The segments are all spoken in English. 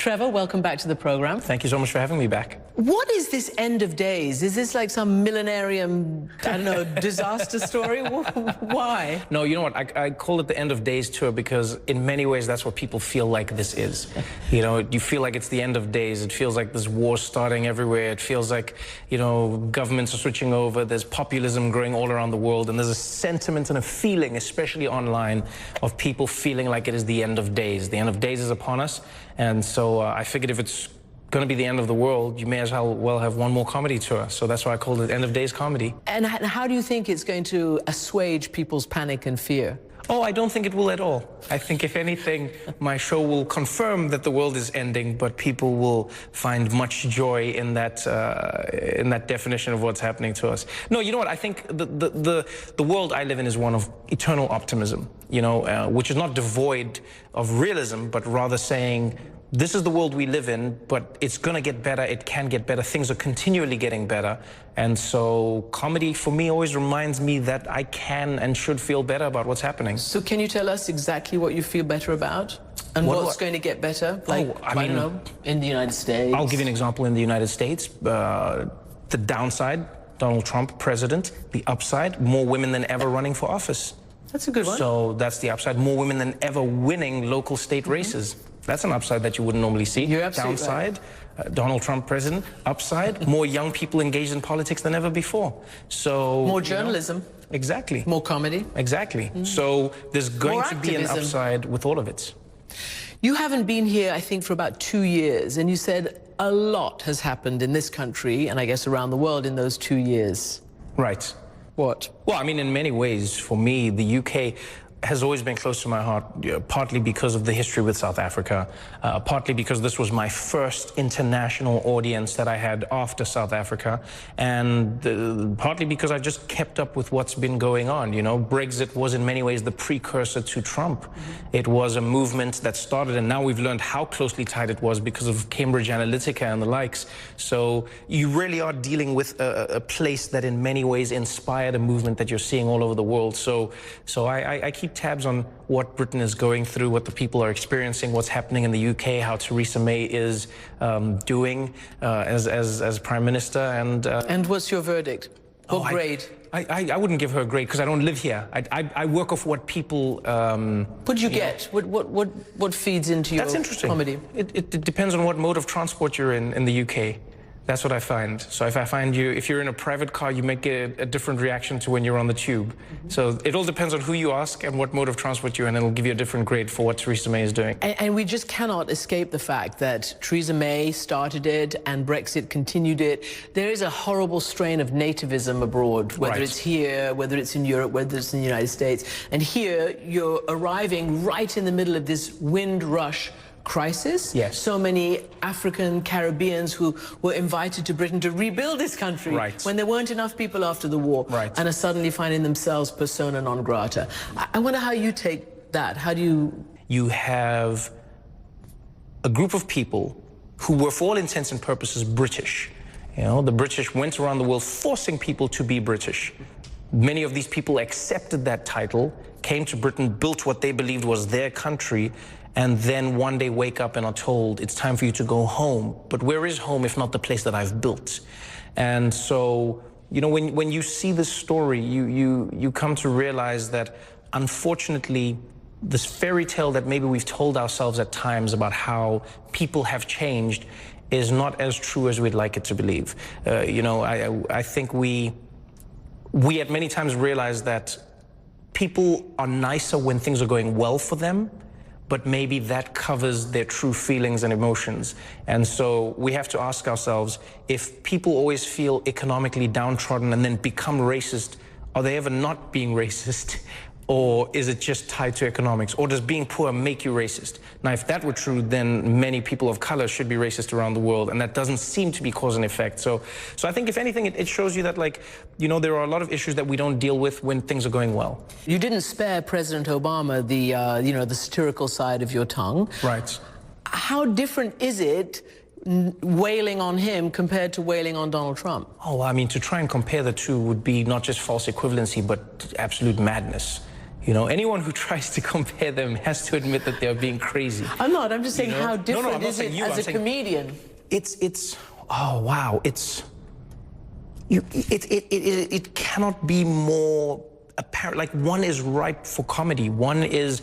Trevor, welcome back to the program. Thank you so much for having me back. What is this end of days? Is this like some millenarium, I don't know, disaster story? Why? No, you know what? I call it the end of days tour because in many ways that's what people feel like this is. You know, you feel like it's the end of days. It feels like there's wars starting everywhere. It feels like, you know, governments are switching over. There's populism growing all around the world. And there's a sentiment and a feeling, especially online, of people feeling like it is the end of days. The end of days is upon us. And so I figured if it's going to be the end of the world, you may as well have one more comedy tour. So that's why I called it End of Days Comedy. And how do you think it's going to assuage people's panic and fear? Oh, I don't think it will at all. I think, if anything, my show will confirm that the world is ending, but people will find much joy in that definition of what's happening to us. No, you know what? I think the world I live in is one of eternal optimism, you know, which is not devoid of realism, but rather saying, this is the world we live in, but it's going to get better. It can get better. Things are continually getting better. And so comedy, for me, always reminds me that I can and should feel better about what's happening. So can you tell us exactly what you feel better about? And what's going to get better? Like, I don't know, in the United States? I'll give you an example in the United States. The downside, Donald Trump, president. The upside, more women than ever running for office. That's a good one. So that's the upside. More women than ever winning local state races. That's an upside that you wouldn't normally see. You're absolutely downside, Donald Trump president. Upside, more young people engaged in politics than ever before. So more journalism. Exactly. More comedy. Exactly. So there's going to be an upside with all of it. You haven't been here, I think, for about 2 years, and you said a lot has happened in this country, and I guess around the world in those 2 years. Right. What? Well, I mean, in many ways, for me, the UK has always been close to my heart, partly because of the history with South Africa, partly because this was my first international audience that I had after South Africa, and partly because I just kept up with what's been going on. You know, Brexit was in many ways the precursor to Trump. It was a movement that started, and now we've learned how closely tied it was because of Cambridge Analytica and the likes. So you really are dealing with a place that in many ways inspired a movement that you're seeing all over the world. So I keep tabs on what Britain is going through, what the people are experiencing, what's happening in the UK, how Theresa May is doing as Prime Minister. And what's your verdict? What grade? I wouldn't give her a grade because I don't live here. I work off what people... what do you get? What feeds into your comedy? It depends on what mode of transport you're in the UK. That's what I find. So if you're in a private car, you might get a different reaction to when you're on the tube. So it all depends on who you ask and what mode of transport you're in, and it'll give you a different grade for what Theresa May is doing. And we just cannot escape the fact that Theresa May started it and Brexit continued it. There is a horrible strain of nativism abroad, whether it's here, whether it's in Europe, whether it's in the United States. And here you're arriving right in the middle of this Windrush crisis. Yes. So many African Caribbeans who were invited to Britain to rebuild this country when there weren't enough people after the war and are suddenly finding themselves persona non grata. I wonder how you take that. How do you... You have a group of people who were, for all intents and purposes, British. You know, the British went around the world forcing people to be British. Many of these people accepted that title, came to Britain, built what they believed was their country, and then one day wake up and are told, it's time for you to go home. But where is home if not the place that I've built? And so, you know, when you see this story, you come to realize that, unfortunately, this fairy tale that maybe we've told ourselves at times about how people have changed is not as true as we'd like it to believe. You know, I think we at many times realize that people are nicer when things are going well for them, but maybe that covers their true feelings and emotions. And so we have to ask ourselves, if people always feel economically downtrodden and then become racist, are they ever not being racist? Or is it just tied to economics? Or does being poor make you racist? Now, if that were true, then many people of color should be racist around the world, and that doesn't seem to be cause and effect. So I think, if anything, it shows you that, like, you know, there are a lot of issues that we don't deal with when things are going well. You didn't spare President Obama the, you know, the satirical side of your tongue. Right. How different is it wailing on him compared to wailing on Donald Trump? Oh, I mean, to try and compare the two would be not just false equivalency, but absolute madness. You know, anyone who tries to compare them has to admit that they're being crazy. I'm not. I'm just saying, You know? how No, different I'm not is it saying you, as I'm a saying comedian? it's oh wow, it cannot be more apparent. Like, one is ripe for comedy. One is,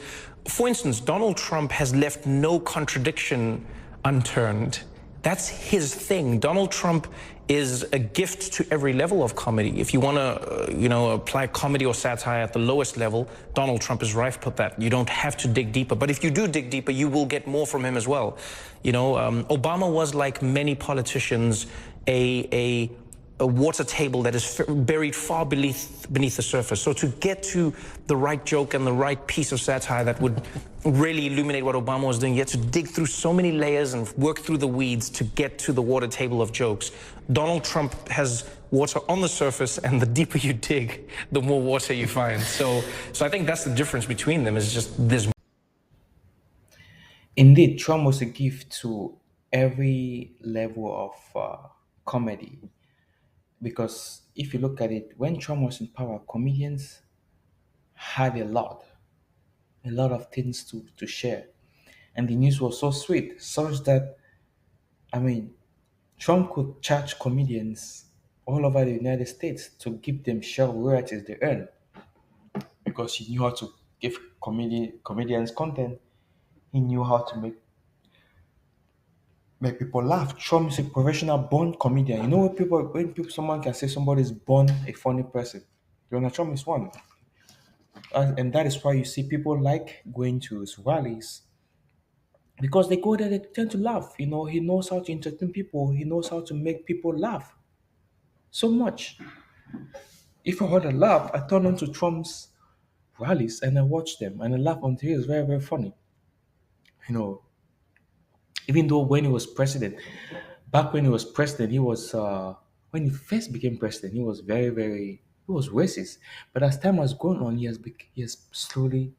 for instance, Donald Trump has left no contradiction unturned. That's his thing. Donald Trump is a gift to every level of comedy. If you want to, apply comedy or satire at the lowest level, Donald Trump is rife for that. You don't have to dig deeper. But if you do dig deeper, you will get more from him as well. Obama was, like many politicians, a water table that is buried far beneath the surface. So to get to the right joke and the right piece of satire that would really illuminate what Obama was doing, you had to dig through so many layers and work through the weeds to get to the water table of jokes. Donald Trump has water on the surface, and the deeper you dig, the more water you find. So I think that's the difference between them, is just this. Indeed, Trump was a gift to every level of comedy. Because if you look at it, when Trump was in power, comedians had a lot of things to share. And the news was so sweet, such that, I mean, Trump could charge comedians all over the United States to give them share of royalties they earn, because he knew how to give comedians content. He knew how to make people laugh. Trump is a professional born comedian. You know when someone can say somebody's born a funny person. Donald Trump is one. And that is why you see people like going to his rallies, because they go there, they tend to laugh. He knows how to entertain people. He knows how to make people laugh so much. If I want to laugh, I turn on to Trump's rallies and I watch them and I laugh until it's very, very funny. You know, even though when he was president, back when he was president, when he first became president, he was very, very, he was racist. But as time has gone on, he has slowly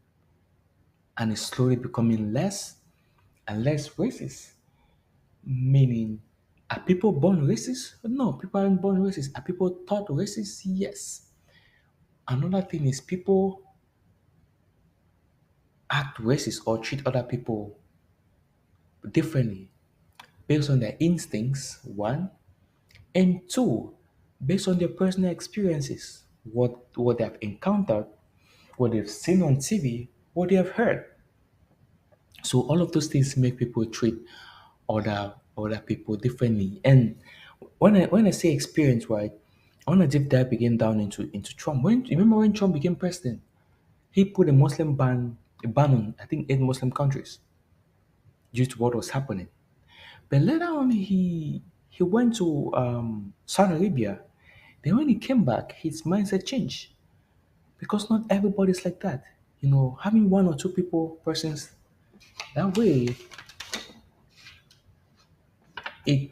and is slowly becoming less and less racist. Meaning, are people born racist? No, people aren't born racist. Are people taught racist? Yes. Another thing is people act racist or treat other people differently based on their instincts, one, and two, based on their personal experiences, what they have encountered, what they've seen on TV, what they have heard. So all of those things make people treat other people differently. And when I say experience, right, I want to deep dive again down into Trump. When you remember when Trump became president, he put a ban on, I think, 8 Muslim countries due to what was happening. But later on, he went to Saudi Arabia. Then when he came back, his mindset changed, because not everybody's like that. Having one or two persons that way, it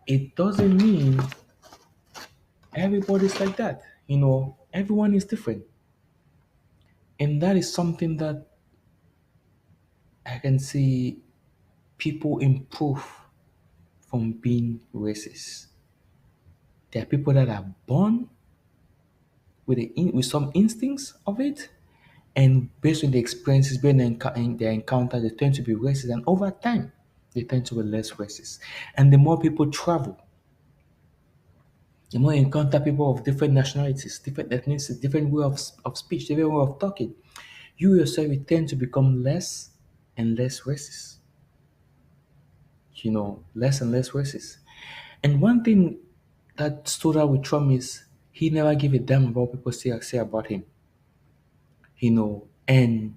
it doesn't mean everybody's like that. Everyone is different, and that is something that I can see people improve from being racist. There are people that are born with some instincts of it, and based on the experiences, based on their encounter, they tend to be racist, and over time, they tend to be less racist. And the more people travel, the more you encounter people of different nationalities, different ethnicities, different way of speech, different way of talking, you yourself will tend to become less and less racist. Less and less racist. And one thing that stood out with Trump is he never gave a damn about what people say about him. And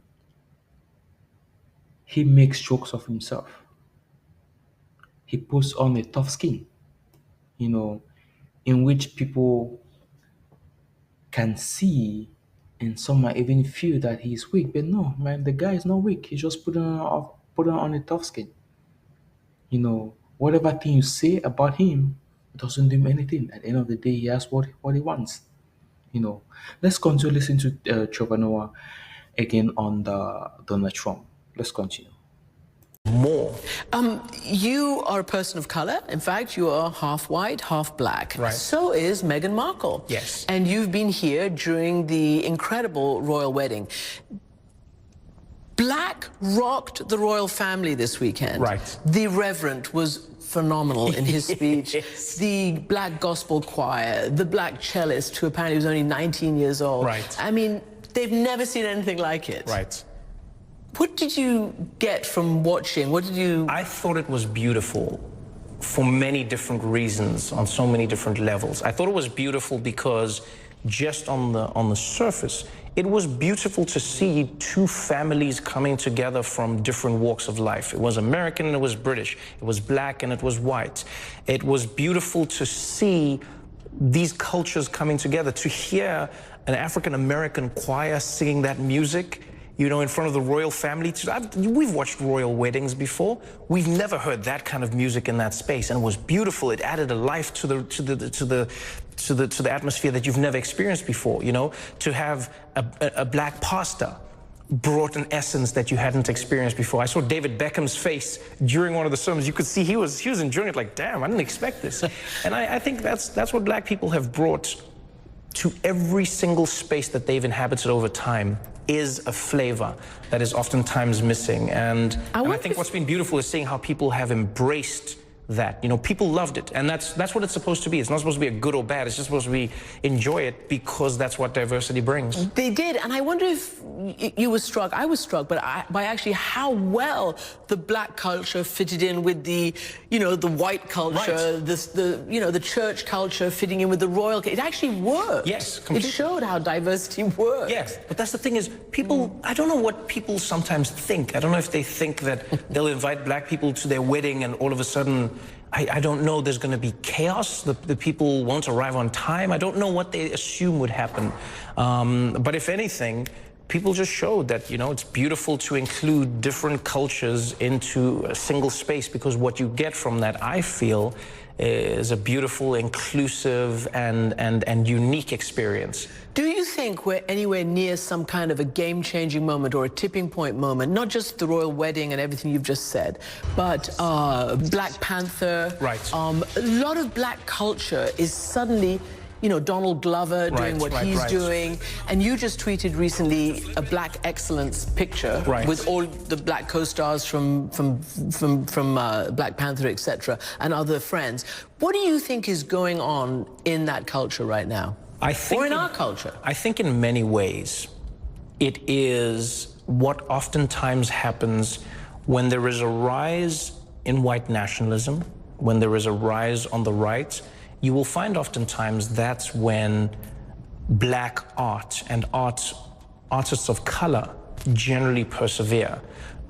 he makes jokes of himself. He puts on a tough skin, you know, in which people can see, and some might even feel that he's weak. But no, man, the guy is not weak. He's just putting on a tough skin. Whatever thing you say about him doesn't do him anything. At the end of the day, he has what he wants. You know, let's continue listening to Trevor Noah again on the Donald Trump. Let's continue. more. You are a person of color. In fact, you are half white, half black. Right. So is Meghan Markle. Yes. And you've been here during the incredible royal wedding. Black rocked the royal family this weekend. Right. The Reverend was phenomenal in his speech. Yes. The black gospel choir, the black cellist, who apparently was only 19 years old. Right. I mean, they've never seen anything like it. Right. What did you get from watching? What did you... I thought it was beautiful for many different reasons, on so many different levels. I thought it was beautiful because just on the surface, it was beautiful to see two families coming together from different walks of life. It was American and it was British. It was black and it was white. It was beautiful to see these cultures coming together, to hear an African-American choir singing that music, you know, in front of the royal family. We've watched royal weddings before. We've never heard that kind of music in that space, and it was beautiful. It added a life to the atmosphere that you've never experienced before. You know, to have a black pastor brought an essence that you hadn't experienced before. I saw David Beckham's face during one of the sermons. You could see he was enjoying it. Like, damn, I didn't expect this. And I think that's what black people have brought to every single space that they've inhabited over time, is a flavor that is oftentimes missing. And I think what's been beautiful is seeing how people have embraced that. You know, people loved it, and that's what it's supposed to be. It's not supposed to be a good or bad. It's just supposed to be enjoy it, because that's what diversity brings. They did, and I wonder if you were struck. I was struck, but by actually how well the black culture fitted in with the, you know, the white culture, Right. the church culture fitting in with the royal. It actually worked. Yes, completely. It showed how diversity works. Yes, but that's the thing is, people, I don't know what people sometimes think. I don't know if they think that they'll invite black people to their wedding and all of a sudden, I don't know, there's going to be chaos. The people won't arrive on time. I don't know what they assume would happen. But if anything, people just showed that, you know, it's beautiful to include different cultures into a single space, because what you get from that, I feel, is a beautiful, inclusive, and unique experience. Do you think we're anywhere near some kind of a game-changing moment or a tipping point moment, not just the royal wedding and everything you've just said, but Black Panther? Right. A lot of black culture is suddenly, you know, Donald Glover doing what he's doing, and you just tweeted recently a Black Excellence picture with all the black co-stars from Black Panther, etc., and other friends. What do you think is going on in that culture right now? Or in our culture? I think in many ways it is what oftentimes happens when there is a rise in white nationalism, when there is a rise on the right. You will find oftentimes that's when black art and artists of color generally persevere.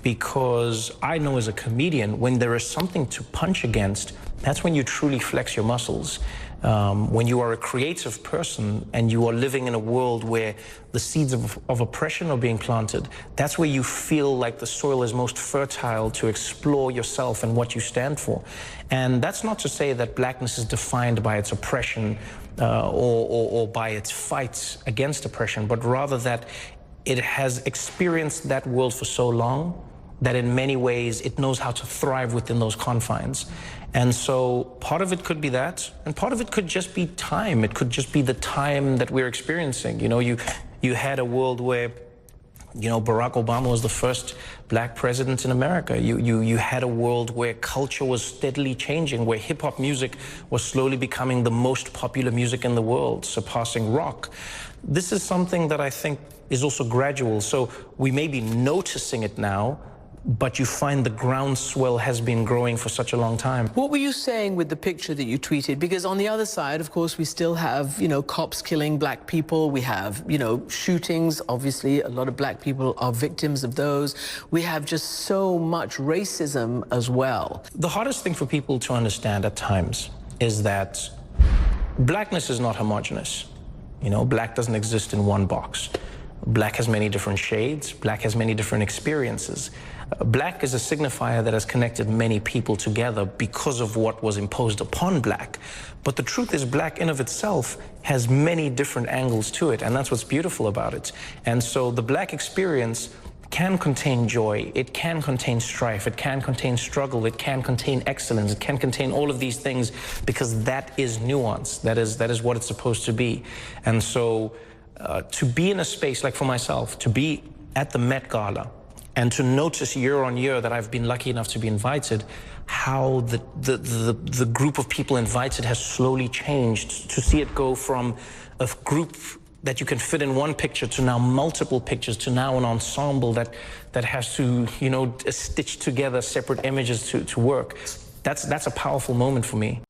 Because I know as a comedian, when there is something to punch against, that's when you truly flex your muscles. When you are a creative person and you are living in a world where the seeds of oppression are being planted, that's where you feel like the soil is most fertile to explore yourself and what you stand for. And that's not to say that blackness is defined by its oppression or by its fights against oppression, but rather that it has experienced that world for so long that in many ways it knows how to thrive within those confines. And so part of it could be that, and part of it could just be time. It could just be the time that we're experiencing. You know, you had a world where, you know, Barack Obama was the first black president in America. You had a world where culture was steadily changing, where hip-hop music was slowly becoming the most popular music in the world, surpassing rock. This is something that I think is also gradual. So we may be noticing it now, but you find the groundswell has been growing for such a long time. What were you saying with the picture that you tweeted? Because on the other side, of course, we still have, you know, cops killing black people. We have, you know, shootings. Obviously, a lot of black people are victims of those. We have just so much racism as well. The hardest thing for people to understand at times is that blackness is not homogenous. You know, black doesn't exist in one box. Black has many different shades. Black has many different experiences. Black is a signifier that has connected many people together because of what was imposed upon black. But the truth is, black in of itself has many different angles to it, and that's what's beautiful about it. And so the black experience, can contain joy, it can contain strife, it can contain struggle, it can contain excellence, it can contain all of these things, because that is nuance. That is what it's supposed to be. And so to be in a space, like for myself, to be at the Met Gala and to notice year on year that I've been lucky enough to be invited, how the group of people invited has slowly changed, to see it go from a group that you can fit in one picture to now multiple pictures, to now an ensemble that has to, stitch together separate images to work. That's a powerful moment for me.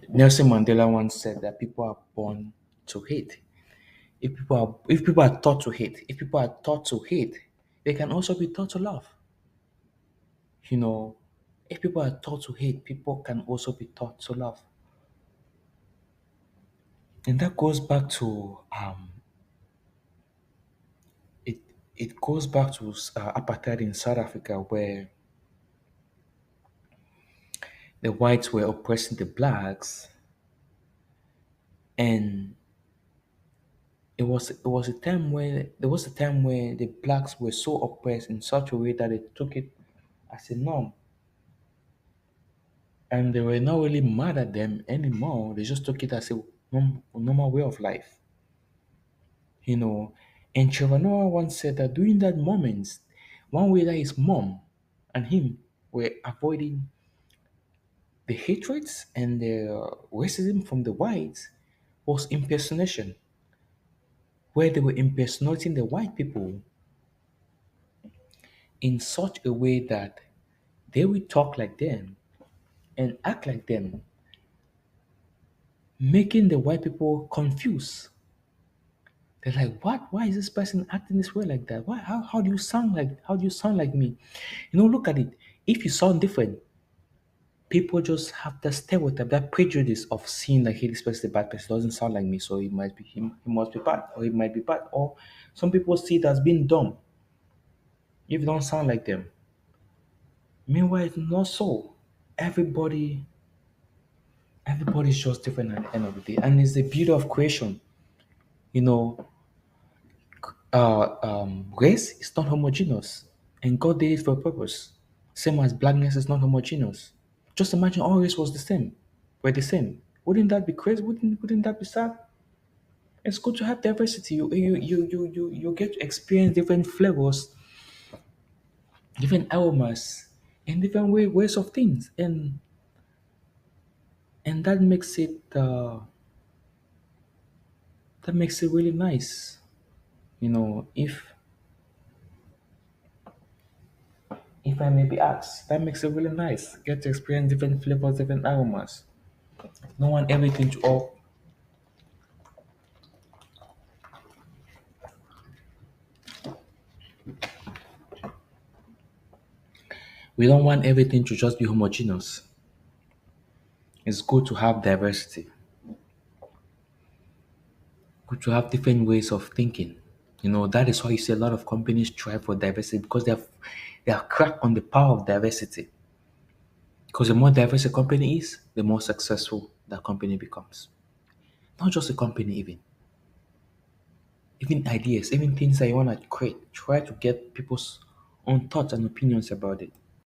Nelson Mandela once said that people are born to hate. If people are taught to hate, they can also be taught to love. If people are taught to hate, people can also be taught to love. And that goes back to it goes back to apartheid in South Africa, where the whites were oppressing the blacks, and there was a time where the blacks were so oppressed in such a way that they took it as a norm, and they were not really mad at them anymore. They just took it as a normal way of life. you know. And Trevor once said that during that moment, one way that his mom and him were avoiding the hatreds and the racism from the whites was impersonation, where they were impersonating the white people in such a way that they would talk like them and act like them, making the white people confused. They're like, "What? Why is this person acting this way like that? Why? How do you sound like? How do you sound like me? Look at it. If you sound different, people just have that stereotype, that prejudice of seeing like, hey, this person is a bad person, doesn't sound like me, so he must be him. He must be bad, or he might be bad. Or some people see it as being dumb if you don't sound like them. Meanwhile, it's not so. Everybody, everybody's just different at the end of the day, and it's the beauty of creation. You know, race is not homogeneous, and God did it for a purpose. Same as blackness is not homogeneous. Just imagine all race was the same, were the same. Wouldn't that be crazy? Wouldn't that be sad? It's good to have diversity. You get to experience different flavors, different aromas, and different ways of things, and that makes it really nice. If I may be asked, that makes it really nice. Get to experience different flavors, different aromas. No one everything to all. We don't want everything to just be homogeneous. It's good to have diversity. Good to have different ways of thinking. That is why you see a lot of companies strive for diversity, because they are cracked on the power of diversity. Because the more diverse a company is, the more successful that company becomes. Not just a company, even ideas, even things that you want to create. Try to get people's own thoughts and opinions about it.